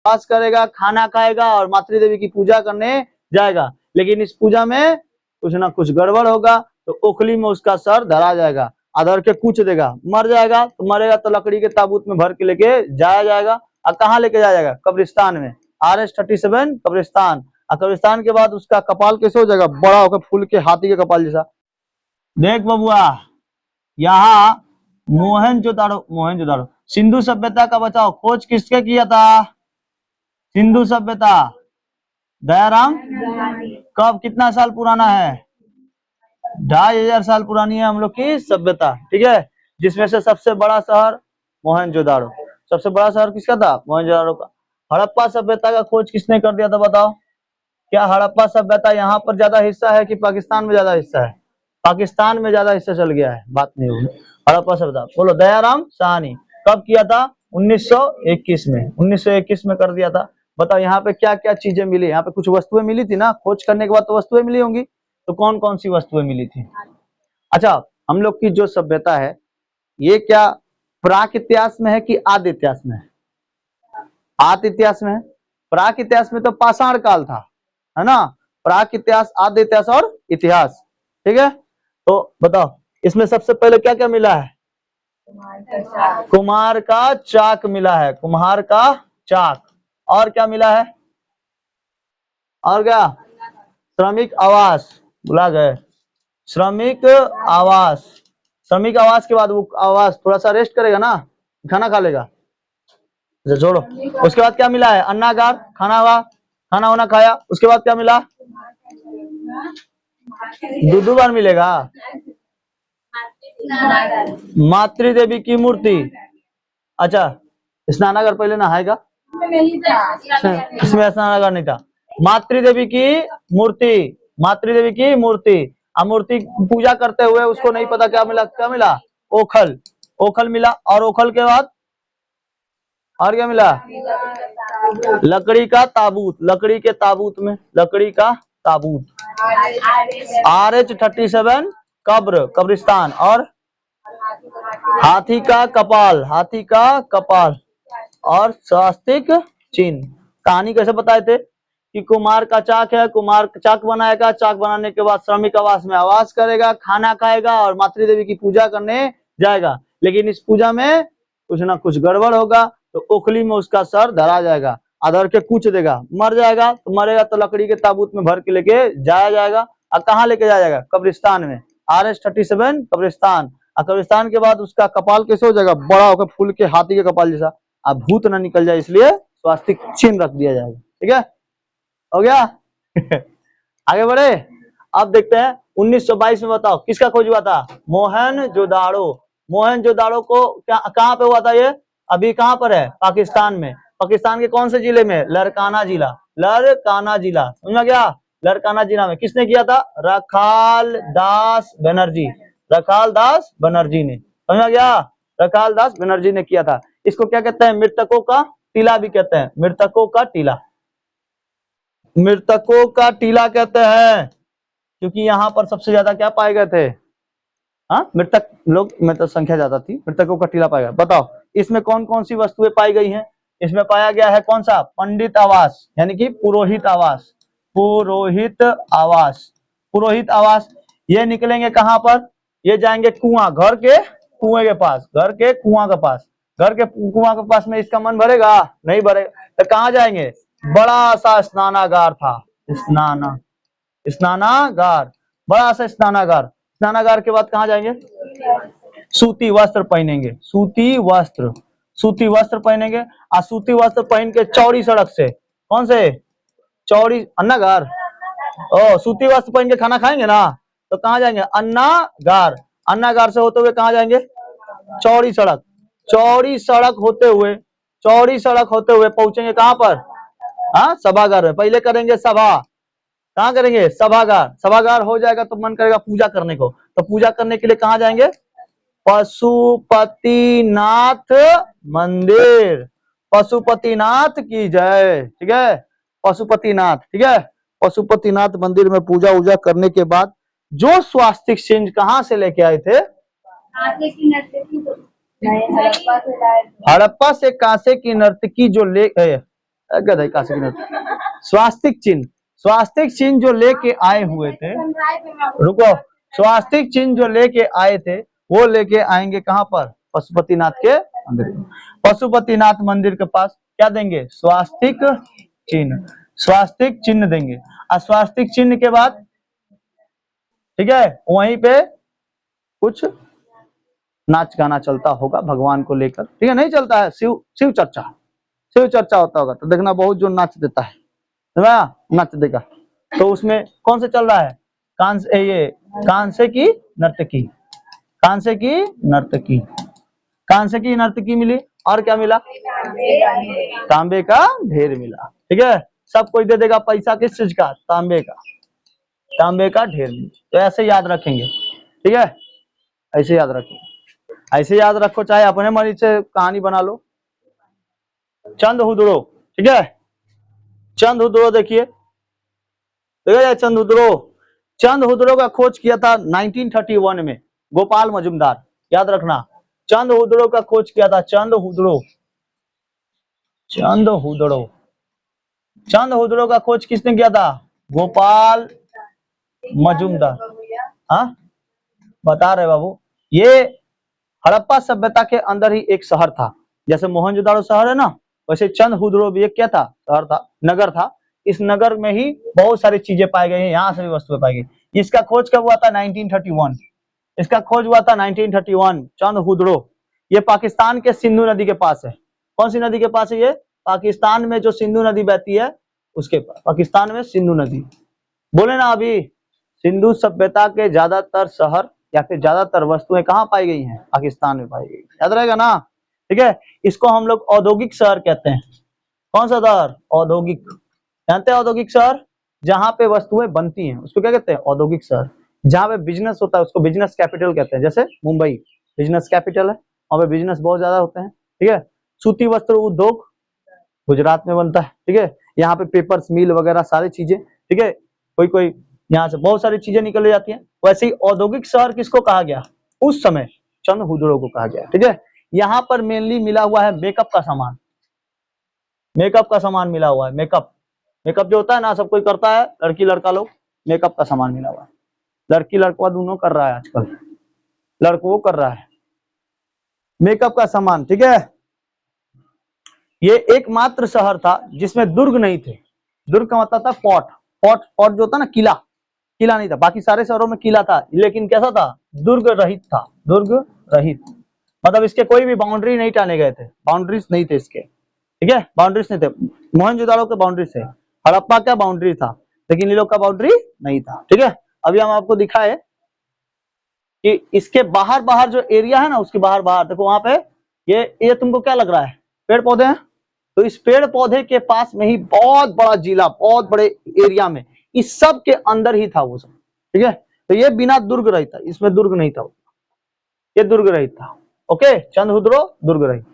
पास करेगा, खाना खाएगा और मातृ देवी की पूजा करने जाएगा। लेकिन इस पूजा में कुछ ना कुछ गड़बड़ होगा तो ओखली में उसका सर धरा जाएगा, आधर के कूच देगा, मर जाएगा। तो मरेगा तो लकड़ी के ताबूत में भर के लेके जाया जाएगा। और कहाँ लेके जाया जाएगा? कब्रिस्तान में। RS-37 कब्रिस्तान। और कब्रिस्तान के बाद उसका कपाल कैसे हो जाएगा? बड़ा होकर फूल के हाथी के कपाल जैसा। देख बबुआ, यहाँ मोहनजोदाड़ो सिंधु सभ्यता का बचाओ खोज किसके किया था? सिंधु सभ्यता दयाराम। कब, कितना साल पुराना है? 2500 साल पुरानी है हम लोग की सभ्यता, ठीक है। जिसमें से सबसे बड़ा शहर मोहनजोदाड़ो। सबसे बड़ा शहर किसका था? मोहनजोदाड़ो का। हड़प्पा सभ्यता का खोज किसने कर दिया था बताओ? क्या हड़प्पा सभ्यता यहाँ पर ज्यादा हिस्सा है कि पाकिस्तान में ज्यादा हिस्सा है? पाकिस्तान में ज्यादा हिस्सा चल गया है, बात नहीं होगी। हड़प्पा सभ्यता बोलो, दयाराम साहनी। कब किया था? 1921 में। 1921 में कर दिया था। बताओ यहाँ पे क्या क्या चीजें मिली? यहाँ पे कुछ वस्तुएं मिली थी ना, खोज करने के बाद तो वस्तुएं मिली होंगी। तो कौन कौन सी वस्तुएं मिली थी? अच्छा, हम लोग की जो सभ्यता है ये क्या प्राक इतिहास में है कि आदि इतिहास में है? आदि इतिहास में है। प्राक इतिहास में तो पाषाण काल था, है ना। प्राक इतिहास, आदि इतिहास और इतिहास, ठीक है। तो बताओ इसमें सबसे पहले क्या क्या मिला है? कुम्हार का चाक मिला है, कुम्हार का चाक। और क्या मिला है? और क्या? श्रमिक आवास। बुला गए श्रमिक आवास। श्रमिक आवास के बाद वो आवास थोड़ा सा रेस्ट करेगा ना, खाना खा लेगा, छोड़ो। उसके बाद क्या मिला है? अन्नागार, खाना हुआ, खाना वाना खाया। उसके बाद क्या मिला? दो बार मिलेगा। मातृ देवी की मूर्ति। अच्छा, स्नानागार पहले नहाएगा, इसमें स्नानागार नहीं था। मातृ देवी की मूर्ति, मातृ देवी की मूर्ति। मूर्ति पूजा करते हुए उसको नहीं पता क्या मिला, क्या मिला? ओखल, ओखल मिला। और ओखल के बाद और क्या मिला? लकड़ी का ताबूत, लकड़ी के ताबूत में, लकड़ी का ताबूत। RH-37 कब्र, कब्रिस्तान। और हाथी का कपाल, हाथी का कपाल। और स्वास्तिक चिन्ह। कहानी कैसे बताए थे कि कुम्हार का चाक है, कुम्हार चाक बनाएगा, चाक बनाने के बाद श्रमिक आवास में आवास करेगा, खाना खाएगा और मातृ देवी की पूजा करने जाएगा। लेकिन इस पूजा में कुछ ना कुछ गड़बड़ होगा तो ओखली में उसका सर धरा जाएगा, आधर के कूच देगा, मर जाएगा। तो मरेगा तो लकड़ी के ताबूत में भर के लेके जाया जाएगा। और कहाँ लेके जाया जाएगा? कब्रिस्तान में। RH-37 कब्रिस्तान। और कब्रिस्तान के बाद उसका कपाल कैसे हो जाएगा? बड़ा होकर फूल के हाथी के कपाल जैसा। अब भूत ना निकल जाए इसलिए स्वास्तिक चिन्ह रख दिया जाएगा, ठीक है। हो गया। आगे बढ़े। अब देखते हैं 1922 में। बताओ किसका खोज हुआ था? मोहनजोदाड़ो। मोहनजोदाड़ो को क्या, कहाँ पे हुआ था ये? अभी कहाँ पर है? पाकिस्तान में। पाकिस्तान के कौन से जिले में? लरकाना जिला, लरकाना जिला, समझ गया। लरकाना जिला में किसने किया था? रखाल दास बनर्जी, रखाल दास बनर्जी ने, समझ गया। रखाल दास बनर्जी ने किया था। इसको क्या कहते हैं? मृतकों का टीला भी कहते हैं, मृतकों का टीला, मृतकों का टीला कहते हैं। क्योंकि यहाँ पर सबसे ज्यादा क्या पाए गए थे? हाँ, मृतक लोग में तो संख्या ज्यादा थी, मृतकों का टीला पाया गया। बताओ इसमें कौन कौन सी वस्तुएं पाई गई हैं? इसमें पाया गया है कौन सा? पंडित आवास, यानी कि पुरोहित आवास, पुरोहित आवास, पुरोहित आवास। ये निकलेंगे कहाँ पर? ये जाएंगे कुआं, घर के कुएं के पास, घर के कुआं के पास। घर के कुआं के पास में इसका मन भरेगा? नहीं भरेगा। तो कहाँ जाएंगे? बड़ा सा स्नानागार था, स्नानागार, बड़ा सा स्नानागार। स्नानागार के बाद कहाँ जाएंगे? सूती वस्त्र पहनेंगे, सूती वस्त्र, सूती वस्त्र पहनेंगे। और सूती वस्त्र पहन के चौड़ी सड़क से, कौन से? चौड़ी अन्नागार। ओ, सूती वस्त्र पहन के खाना खाएंगे ना, तो कहाँ जाएंगे? अन्नागार। अन्नागार से होते हुए कहाँ जाएंगे? चौड़ी सड़क, चौड़ी सड़क होते हुए, चौड़ी सड़क होते हुए पहुंचेंगे कहाँ पर? हाँ, सभागार में। पहले करेंगे सभा, कहाँ करेंगे? सभागार। सभागार हो जाएगा तो मन करेगा पूजा करने को, तो पूजा करने के लिए कहाँ जाएंगे? पशुपतिनाथ मंदिर, पशुपतिनाथ की जय, ठीक है। पशुपतिनाथ, ठीक है। पशुपतिनाथ मंदिर में पूजा वूजा करने के बाद जो स्वास्तिक चिन्ह कहाँ से लेके आए थे? हड़प्पा से कांसे की नर्तकी जो ले गधे काशी की नर्तकी। स्वास्तिक चिन्ह, स्वास्तिक चिन्ह जो लेके आए हुए थे, रुको, स्वास्तिक चिन्ह जो लेके आए थे वो लेके आएंगे कहां पर? पशुपतिनाथ के मंदिर। पशुपतिनाथ मंदिर के पास क्या देंगे? स्वास्तिक चिन्ह, स्वास्तिक चिन्ह देंगे। और स्वास्तिक चिन्ह के बाद ठीक है वहीं पे कुछ नाच गाना चलता होगा भगवान को लेकर, ठीक है, नहीं चलता है, शिव शिव चर्चा, शिव चर्चा होता होगा, तो देखना बहुत जो नाच देता है नाच देगा। तो उसमें कौन से चल रहा है? कांसे की नर्तकी, कांसे की नर्तकी, कांसे की नर्तकी मिली, और क्या मिला? तांबे का ढेर मिला, ठीक है। सब कोई दे देगा पैसा, किस चीज का? तांबे का, तांबे का ढेर मिला। तो ऐसे याद रखेंगे, ठीक है, ऐसे याद रखेंगे, ऐसे याद रखो, चाहे अपने मन से कहानी बना लो। चंद हुदड़ो, ठीक है, चंद हुदड़ो देखिए, चंद हुदड़ो, चंद हुदड़ो का खोज किया था 1931 में गोपाल मजुमदार, याद रखना। चंद हुदड़ो का खोज किया था, चंद हुदड़ो, चंद हुदड़ो, चंद हुदड़ो का खोज किसने किया था? गोपाल मजुमदार। हाँ बता रहे बाबू, ये हड़प्पा सभ्यता के अंदर ही एक शहर था, जैसे मोहनजोदाड़ो शहर है ना, वैसे चंद हुदड़ो भी एक क्या था? शहर था, नगर था। इस नगर में ही बहुत सारी चीजें पाई गई हैं, यहाँ से भी वस्तुएं पाई गई। इसका खोज कब हुआ था? 1931, इसका खोज हुआ था 1931, चंद हुदड़ो। ये पाकिस्तान के सिंधु नदी के पास है। कौन सी नदी के पास है ये? पाकिस्तान में जो सिंधु नदी बहती है उसके पास, पाकिस्तान में सिंधु नदी। बोले ना अभी, सिंधु सभ्यता के ज्यादातर शहर या फिर ज्यादातर वस्तुएं कहाँ पाई गई हैं? पाकिस्तान में पाई गई, याद रहेगा ना, ठीक है। इसको हम लोग औद्योगिक शहर कहते हैं। कौन सा शहर? औद्योगिक, जानते हैं औद्योगिक शहर? जहां पे वस्तुएं बनती हैं उसको क्या कहते हैं? औद्योगिक शहर। जहां पे बिजनेस होता है उसको बिजनेस कैपिटल कहते हैं, जैसे मुंबई बिजनेस कैपिटल है, वहां पे बिजनेस बहुत ज्यादा होते हैं, ठीक है। सूती वस्त्र उद्योग गुजरात में बनता है, ठीक है। यहाँ पे पेपर्स मिल वगैरह सारी चीजें, ठीक है, कोई कोई यहाँ से बहुत सारी चीजें निकल जाती हैं। वैसे ही औद्योगिक शहर किसको कहा गया उस समय? चंद हुदड़ो को कहा गया, ठीक है। यहाँ पर मेनली मिला हुआ है मेकअप का सामान, मेकअप का सामान मिला हुआ है, मेकअप, मेकअप जो होता है ना सब कोई करता है, लड़की लड़का लोग, मेकअप का सामान मिला हुआ है। लड़की लड़का दोनों कर रहा है आजकल, लड़कों कर रहा है मेकअप का सामान, ठीक है। ये एकमात्र शहर था जिसमें दुर्ग नहीं थे। दुर्ग का मतलब था फोर्ट, फोर्ट, फोर्ट जो होता ना किला, किला नहीं था। बाकी सारे शहरों में किला था, लेकिन कैसा था? दुर्ग रहित था, दुर्ग रहित, मतलब इसके कोई भी बाउंड्री नहीं टाने गए थे, बाउंड्रीज नहीं थे इसके, ठीक है, बाउंड्रीज नहीं थे। मोहनजोदाड़ो के बाउंड्रीज थे, हड़प्पा का बाउंड्री था, लेकिन ये लोग का बाउंड्री नहीं था, ठीक है। अभी हम आपको दिखाए कि इसके बाहर बाहर जो एरिया है ना, उसके बाहर बाहर देखो वहां पे ये तुमको क्या लग रहा है? पेड़ पौधे हैं। तो इस पेड़ पौधे के पास में ही बहुत बड़ा जिला, बहुत बड़े एरिया में, इस सब के अंदर ही था वो सब, ठीक है। तो ये बिना दुर्ग रहित था, इसमें दुर्ग नहीं था, ये दुर्ग रहित था, ओके। चंद हुदड़ो दुर्ग रहित,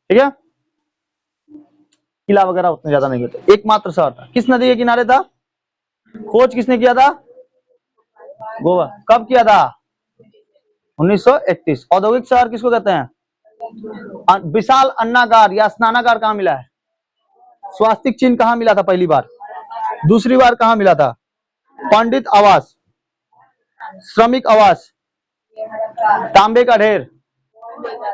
ठीक है। किला वगैरह उतने ज्यादा नहीं होते, एकमात्र शहर था। किस नदी के किनारे था? खोज किसने किया था? गोवा। कब किया था? 1931। औद्योगिक शहर किसको कहते हैं? विशाल अन्नागार या स्नानागार कहाँ मिला है? स्वास्तिक चिन्ह कहाँ मिला था पहली बार? दूसरी बार कहाँ मिला था? पंडित आवास, श्रमिक आवास, तांबे का ढेर,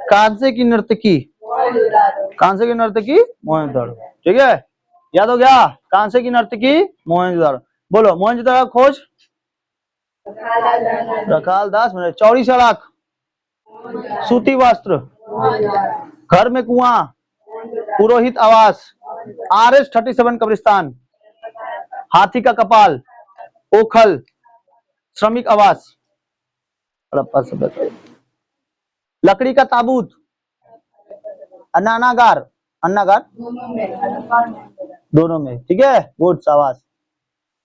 कांसे की नर्तकी, कांसे की नर्तकी मोहनजोदड़ो, ठीक है, याद हो गया? कांसे की नर्तकी मोहनजोदड़ो। बोलो मोहनजोदड़ो खोज रखाल दास, चौड़ी सड़क, सूती वस्त्र, घर में कुआं, पुरोहित आवास, RS-37 कब्रिस्तान, हाथी का कपाल, ओखल, श्रमिक आवास, हड़प्पा सभ्यता, लकड़ी का ताबूत, अन्नागार, अन्नागार दोनों में, ठीक है, गुड्स आवास।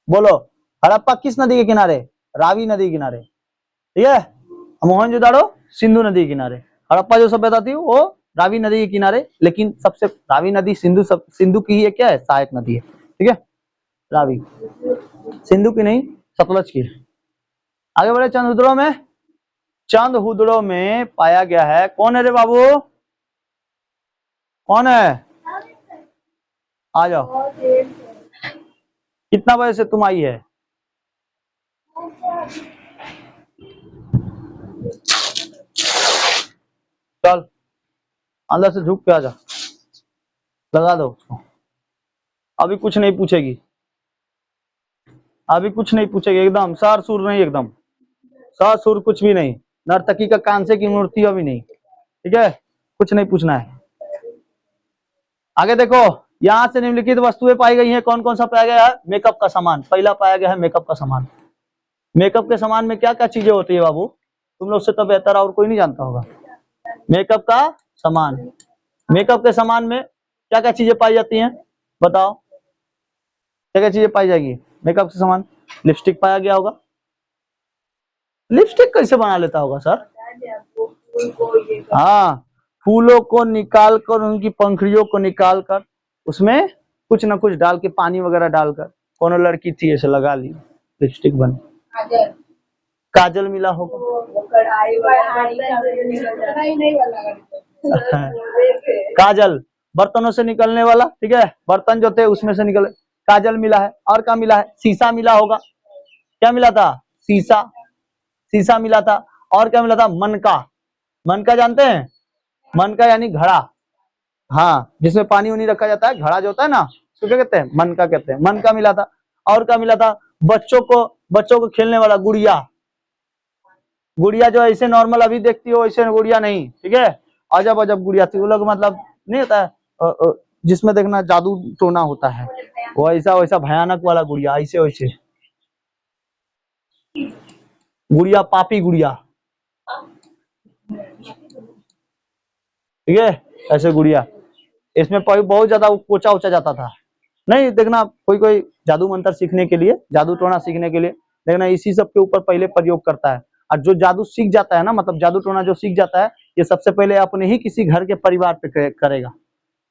बोलो हड़प्पा किस नदी के किनारे? रावी नदी के किनारे, ठीक है। मोहनजोदाड़ो सिंधु नदी के किनारे। हड़प्पा जो सभ्यता थी वो रावी नदी के किनारे, लेकिन सबसे रावी नदी सिंधु की ही क्या है? सहायक नदी है, ठीक है। रावी सिंधु की नहीं, सतलज की। आगे बढ़े चंद हुदड़ो में। चंद हुदड़ो में पाया गया है, कौन है रे बाबू? कौन है? आ जाओ। कितना बजे से तुम आई है? चल अंदर से झुक के आ जा, लगा दो उसको। अभी कुछ नहीं पूछेगी, अभी कुछ नहीं पूछेगी, एकदम सार सुर नहीं, एकदम सार सुर कुछ भी नहीं। नर्तकी का कांसे की मूर्ति अभी नहीं, ठीक है, कुछ नहीं पूछना है। आगे देखो, यहाँ से निम्नलिखित वस्तुएं पाई गई हैं, कौन कौन सा पाया गया है? मेकअप का सामान, पहला पाया गया है मेकअप का सामान। मेकअप के सामान में क्या क्या चीजें होती है बाबू? तुम लोग से तो बेहतर और कोई नहीं जानता होगा। मेकअप का सामान, मेकअप के सामान में क्या क्या चीजें पाई जाती हैं बताओ? क्या क्या चीजें पाई जाएगी मेकअप के सामान? लिपस्टिक पाया गया होगा। लिपस्टिक कैसे बना लेता होगा सर? हाँ, फूलों को निकाल कर, उनकी पंखुड़ियों को निकाल कर उसमें कुछ ना कुछ डाल के, पानी वगैरह डालकर, कोनो लड़की थी ऐसे लगा ली, लिपस्टिक बन। काजल मिला होगा। काजल बर्तनों से निकलने वाला, ठीक है, बर्तन जो थे उसमें से निकले, काजल मिला है। और क्या मिला है? शीशा मिला होगा। क्या मिला था? शीशा, शीशा मिला था। और क्या मिला था? मनका। मनका जानते हैं? मनका यानी घड़ा, हाँ, जिसमें पानी उनी रखा जाता है, घड़ा जो होता है ना, उसको क्या कहते हैं? मनका कहते हैं। मनका मिला था। और क्या मिला था? बच्चों को खेलने वाला गुड़िया। गुड़िया जो ऐसे नॉर्मल अभी देखती हो वैसे गुड़िया नहीं, ठीक है, अजब अजब गुड़िया थी वो लोग, मतलब नहीं होता है जिसमें देखना जादू टोना होता है, वो ऐसा वैसा भयानक वाला गुड़िया, ऐसे वैसे गुड़िया, पापी गुड़िया, ठीक है, ऐसे गुड़िया। इसमें बहुत ज्यादा कोचा उचा जाता था। नहीं देखना, कोई कोई जादू मंत्र सीखने के लिए, जादू टोना सीखने के लिए देखना इसी सब के ऊपर पहले प्रयोग करता है। और जो जादू सीख जाता है ना, मतलब जादू टोना जो सीख जाता है, ये सबसे पहले अपने ही किसी घर के परिवार पे करेगा,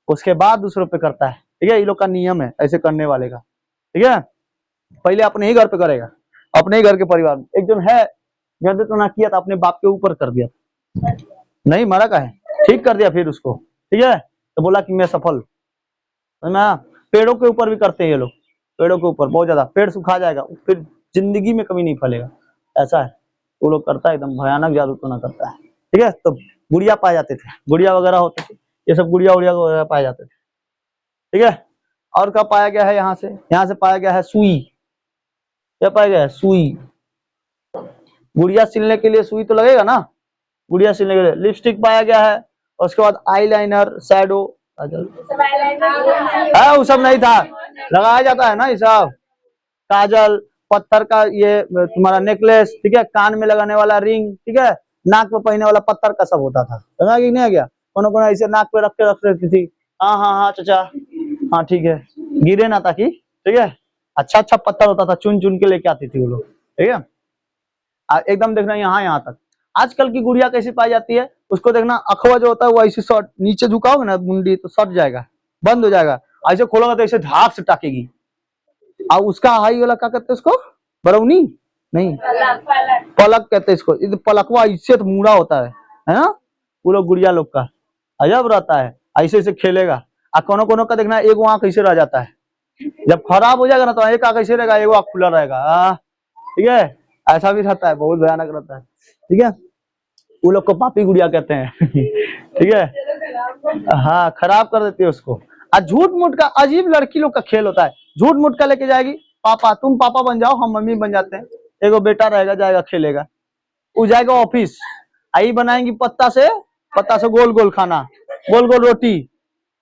उसके बाद दूसरों पे करता है, ठीक है, ये लोग का नियम है ऐसे करने वाले का, ठीक है, पहले अपने ही घर पे करेगा, अपने ही घर के परिवार में। एक जन है जादू टोना किया था, अपने बाप के ऊपर कर दिया, नहीं मरा का है, ठीक कर दिया फिर उसको, ठीक है, तो बोला कि मैं सफल। ना, पेड़ों के ऊपर भी करते हैं ये लोग, पेड़ों के ऊपर बहुत ज्यादा, पेड़ सुखा जाएगा फिर जिंदगी में कभी नहीं फलेगा, ऐसा है वो लोग करता है, एकदम भयानक जादू टोना करता है, ठीक है। तो गुड़िया पाए जाते थे, गुड़िया वगैरह होते थे, ये सब गुड़िया उड़िया वगैरह पाए जाते थे, ठीक है। और क्या पाया गया है? यहाँ से पाया गया है सुई। क्या पाया गया है? सुई। गुड़िया सिलने के लिए सुई तो लगेगा ना, गुड़िया सिलने के लिए। लिपस्टिक पाया गया है, और उसके बाद आईलाइनर, शैडो, वो सब नहीं था, लगाया जाता है ना ये सब, काजल, पत्थर का ये तुम्हारा नेकलेस, ठीक है, कान में लगाने वाला रिंग, ठीक है, नाक पे पहनने वाला पत्थर का सब होता था, समझा कि नहीं आ गया? कोनो कोनो ऐसे नाक पे रख रखती थी। हाँ हाँ हाँ चाचा, हाँ ठीक है, गिरे ना ताकि, ठीक है, अच्छा अच्छा पत्थर होता था, चुन चुन के लेके आती थी वो लोग, ठीक है। एकदम देखना यहाँ तक। आजकल की गुड़िया कैसी पाई जाती है? उसको देखना, अखवा जो होता है वो ऐसे शॉर्ट नीचे झुकाओगे ना मुंडी तो सट जाएगा, बंद हो जाएगा, ऐसे खोलोगे तो ऐसे धाक से टाकेगी। और उसका हाई वाला क्या कहते हैं उसको? बरौनी नहीं, पलक कहते हैं इसको, पलकवा इससे तो मुड़ा होता है ना, वो लोग गुड़िया लोग का अजब रहता है, ऐसे ऐसे खेलेगा। और कोनो कोनो का देखना एक आंख ऐसे रह जाता है, जब खराब हो जाएगा ना तो एक आंख ऐसे रहेगा, एक आंख खुला रहेगा, ठीक है, ऐसा भी रहता है, बहुत भयानक रहता है, ठीक है, वो लोग को पापी गुड़िया कहते हैं ठीक है, हाँ, खराब कर देती है उसको। और झूठ मूठ का अजीब लड़की लोग का खेल होता है, झूठ मूठ का लेके जाएगी, पापा तुम पापा बन जाओ, हम मम्मी बन जाते हैं, एगो बेटा रहेगा, जाएगा खेलेगा, वो जाएगा ऑफिस, आई बनाएंगी पत्ता से गोल गोल खाना, गोल गोल रोटी,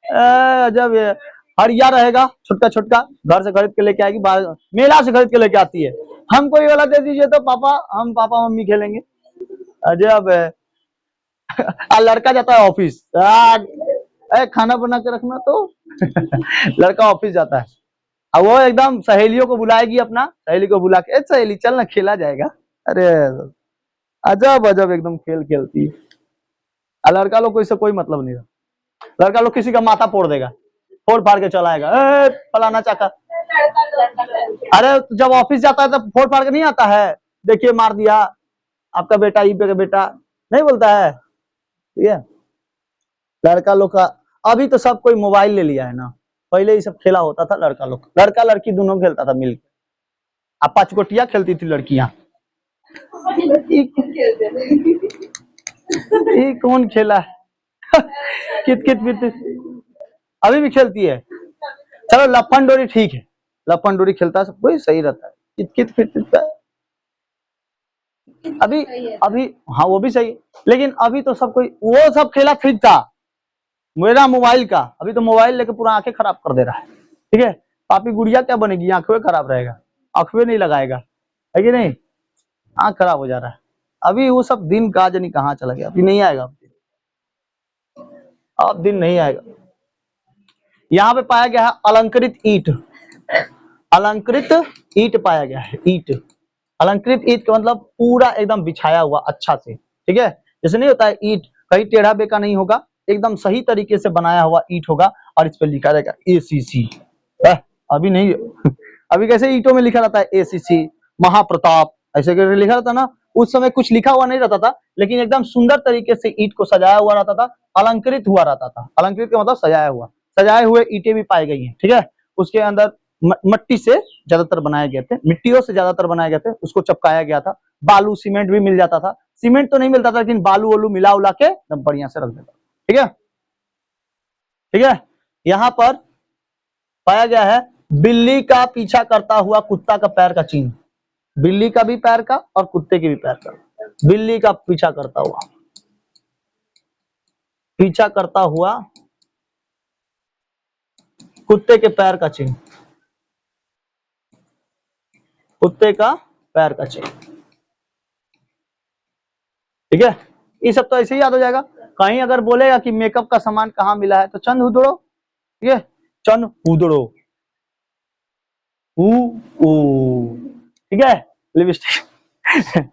जब हरिया रहेगा छोटका छोटका, घर से खरीद के लेके आएगी, मेला से खरीद के लेके आती है, हमको ये वाला दे दीजिए तो पापा, हम पापा मम्मी खेलेंगे, अजब है लड़का जाता है ऑफिस, खाना बना के रखना तो लड़का ऑफिस जाता है, अब वो एकदम सहेलियों को बुलाएगी, अपना सहेली को बुला के, सहेली चल ना खेला जाएगा, अरे अजब अजब एकदम खेल खेलती है। लड़का लोग को इससे कोई मतलब नहीं था, लड़का लोग किसी का माथा फोड़ देगा, फोड़ फाड़ के चलाएगा, फलाना चाका, अरे जब ऑफिस जाता है तब फोड़ फाड़ के नहीं आता है, देखिए मार दिया आपका बेटा, ई पे का बेटा, नहीं बोलता है, ठीक है। लड़का लोग का अभी तो सब कोई मोबाइल ले लिया है ना, पहले ये सब खेला होता था, लड़का लड़की दोनों खेलता था मिलकर। अब पांचकोटिया खेलती थी लड़कियां। ये कौन खेला है? कित कित कित अभी भी खेलती है। चलो लफन डोरी ठीक है, लफन डोरी खेलता है सब कोई, सही रहता है। कित कित कित अभी अभी हाँ वो भी सही है, लेकिन अभी तो सब कोई वो सब खेला ठीक था। मेरा मोबाइल का, अभी तो मोबाइल लेके पूरा आंखें खराब कर दे रहा है। ठीक है, पापी गुड़िया क्या बनेगी, आंखें खराब रहेगा, आंखें नहीं लगाएगा, है कि नहीं, आंख खराब हो जा रहा है। अभी वो सब दिन का जानी कहाँ चला गया, अभी नहीं आएगा, अब दिन नहीं आएगा। यहाँ पे पाया गया है अलंकृत ईंट, अलंकृत ईंट पाया गया है, ईंट। अलंकृत ईंट का मतलब पूरा एकदम बिछाया हुआ अच्छा से, ठीक है, जैसे नहीं होता है ईंट कहीं टेढ़ा बेका नहीं होगा, एकदम सही तरीके से बनाया हुआ ईंट होगा, और इस पे लिखा रहेगा ACC। अभी नहीं अभी कैसे ईंटों में लिखा रहता है ACC महाप्रताप, ऐसे करके लिखा रहता ना, उस समय कुछ लिखा हुआ नहीं रहता था, लेकिन एकदम सुंदर तरीके से ईंट को सजाया हुआ रहता था, अलंकृत हुआ रहता था। अलंकृत का मतलब सजाया हुआ, सजाए हुए ईंटें भी पाई गई हैं, ठीक है। उसके अंदर मट्टी से ज्यादातर बनाए गए थे, मिट्टियों से ज्यादातर बनाए गए थे, उसको चपकाया गया था। बालू सीमेंट भी मिल जाता था, सीमेंट तो नहीं मिलता था, लेकिन बालू वालू मिला उला के एकदम बढ़िया से रख देता, ठीक है, ठीक है। यहाँ पर पाया गया है बिल्ली का पीछा करता हुआ कुत्ता का पैर का चिन्ह, बिल्ली का भी पैर का और कुत्ते के भी पैर का, बिल्ली का पीछा करता हुआ, पीछा करता हुआ कुत्ते के पैर का चिन्ह, कुत्ते का पैर का चिन्ह, ठीक है। ये सब तो ऐसे ही याद हो जाएगा। कहीं अगर बोलेगा कि मेकअप का सामान कहाँ मिला है तो चंद हुदड़ो, ठीक है, चंद हुदड़ो, ठीक है, लिपस्टिक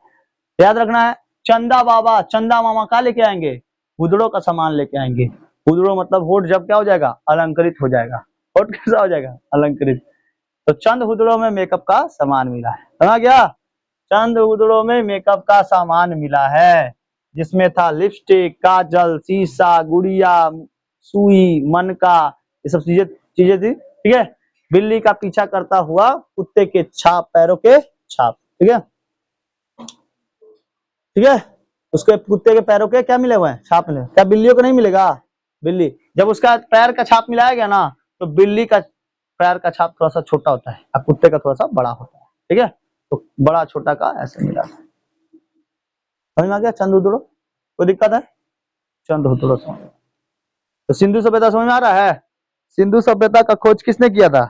याद रखना है। चंदा बाबा चंदा मामा कहाँ लेके आएंगे, हुदड़ो का सामान लेके आएंगे। हुदड़ो मतलब होठ जब क्या हो जाएगा, अलंकृत हो जाएगा, होठ कैसा हो जाएगा, अलंकृत। तो चंद हुदड़ो में मेकअप का सामान मिला है, समझ गया, चंद हुदड़ो में मेकअप का सामान मिला है, जिसमें था लिपस्टिक, काजल, शीशा, गुड़िया, सुई, मनका, ये सब चीजें चीजें थी, ठीक है। बिल्ली का पीछा करता हुआ कुत्ते के छाप, पैरों के छाप, ठीक है, ठीक है। उसके कुत्ते के पैरों के क्या मिले हुए हैं, छाप मिले, क्या बिल्लियों को नहीं मिलेगा, बिल्ली जब उसका पैर का छाप मिलाया गया ना, तो बिल्ली का पैर का छाप थोड़ा सा छोटा होता है और कुत्ते का थोड़ा सा बड़ा होता है, ठीक है, तो बड़ा छोटा का ऐसे मिला, समझ में आ गया। चंद हुदड़ो कोई दिक्कत है, चंद हुदड़ो समझ। तो सिंधु सभ्यता समझ में आ रहा है, सिंधु सभ्यता का खोज किसने किया था,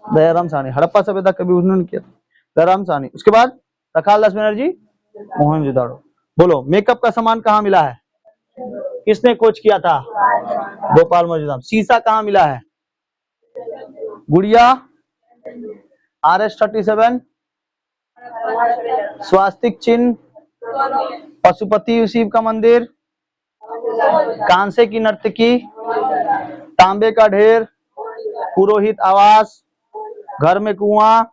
दयाराम साहनी। हड़प्पा सभ्यता कभी उन्होंने किया था, दयाराम साहनी। उसके बाद रखाल दास बनर्जी, मोहनजोदाड़ो। बोलो मेकअप का सामान कहाँ मिला है, किसने खोज किया था, गोपाल मोहनजोदाड़ो। शीशा कहाँ मिला है, गुड़िया, RS-37, स्वास्तिक चिन्ह, पशुपति शिव का मंदिर, कांसे की नर्तकी, तांबे का ढेर, पुरोहित आवास, घर में कुआं,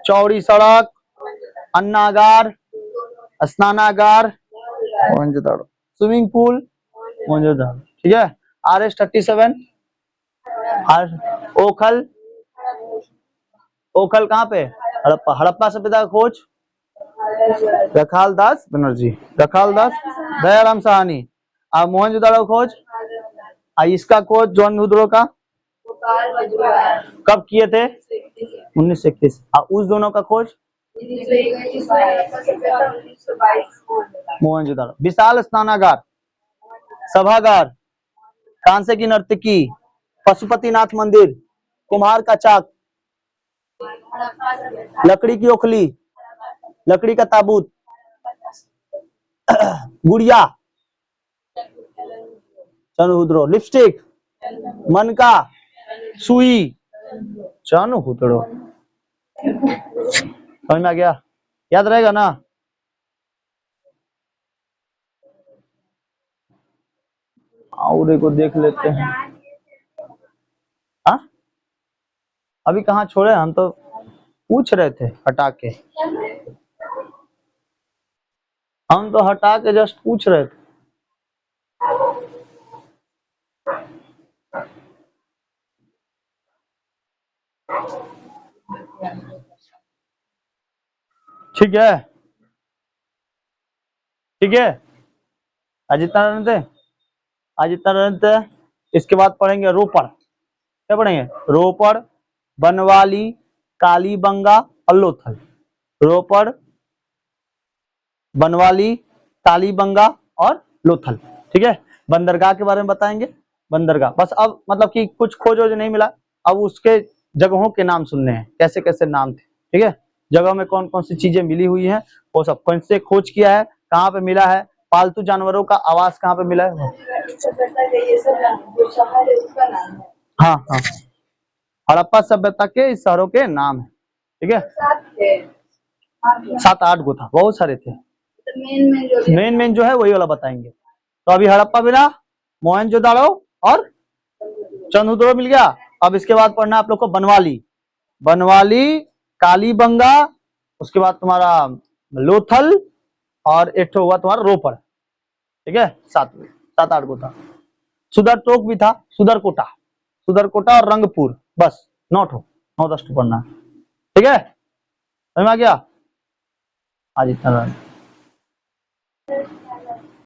चौड़ी सड़क, अन्नागार, स्नानागार, मोहनजोदाड़ो। स्विमिंग पूल, मोहनजोदाड़ो, ठीक है। RS-37, ओखल, ओखल कहाँ पे, हड़प्पा, हड़प्पा सभ्यता का खोज रखाल दास बनर्जी, रखाल दास, दयाराम साहनी। और मोहनजोदाड़ो खोज, इसका खोज जॉन हुदड़ो का कब किए थे, 1921। और उस दोनों का खोज मोहनजोदाड़ो। विशाल स्नानागार, सभागार, कांसे की नर्तकी, पशुपतिनाथ मंदिर, कुम्हार का चाक, लकड़ी की ओखली, लकड़ी का ताबूत, गुड़िया, चंद हुदड़ो, लिपस्टिक, मनका, सुई, चंद हुदड़ो। समझ में आ गया, याद रहेगा ना। और को देख लेते हैं, हाँ अभी कहाँ छोड़े, हम तो पूछ रहे थे हटा के, हम तो हटा के जस्ट पूछ रहे थे। ठीक है, ठीक है। आज इतना रहने थे, आज इतना रहने थे। इसके बाद पढ़ेंगे रोपड़। क्या पढ़ेंगे? रोपड़, बनवाली, कालीबंगा और लोथल। रोपड़, बनवाली, कालीबंगा और लोथल। ठीक है। बंदरगाह के बारे में बताएंगे। बंदरगाह बस अब मतलब कि कुछ खोज वोज नहीं मिला, अब उसके जगहों के नाम सुनने हैं, कैसे कैसे नाम थे। ठीक है। जगह में कौन कौन सी चीजें मिली हुई हैं वो सब कौन से खोज किया है, कहाँ पे मिला है, पालतू जानवरों का आवास कहाँ पे मिला है। हाँ हाँ, हड़प्पा सभ्यता के इस शहरों के नाम है। ठीक है। 7-8 गो था, बहुत सारे थे। मेन मेन जो है वही वाला बताएंगे। तो अभी हड़प्पा मिला, मोहनजोदाड़ो और चंद्रदुर्ग मिल गया। अब इसके बाद पढ़ना आप लोग को बनवाली, बनवाली, कालीबंगा, उसके बाद तुम्हारा लोथल और एक हुआ तुम्हारा रोपड़। ठीक है। 7-8 गो था। सुदरटोक भी था, सुदरकोटा, सुदरकोटा और रंगपुर। बस 9 10 पढ़ना। ठीक है, समझ में आ गया? आज इतना।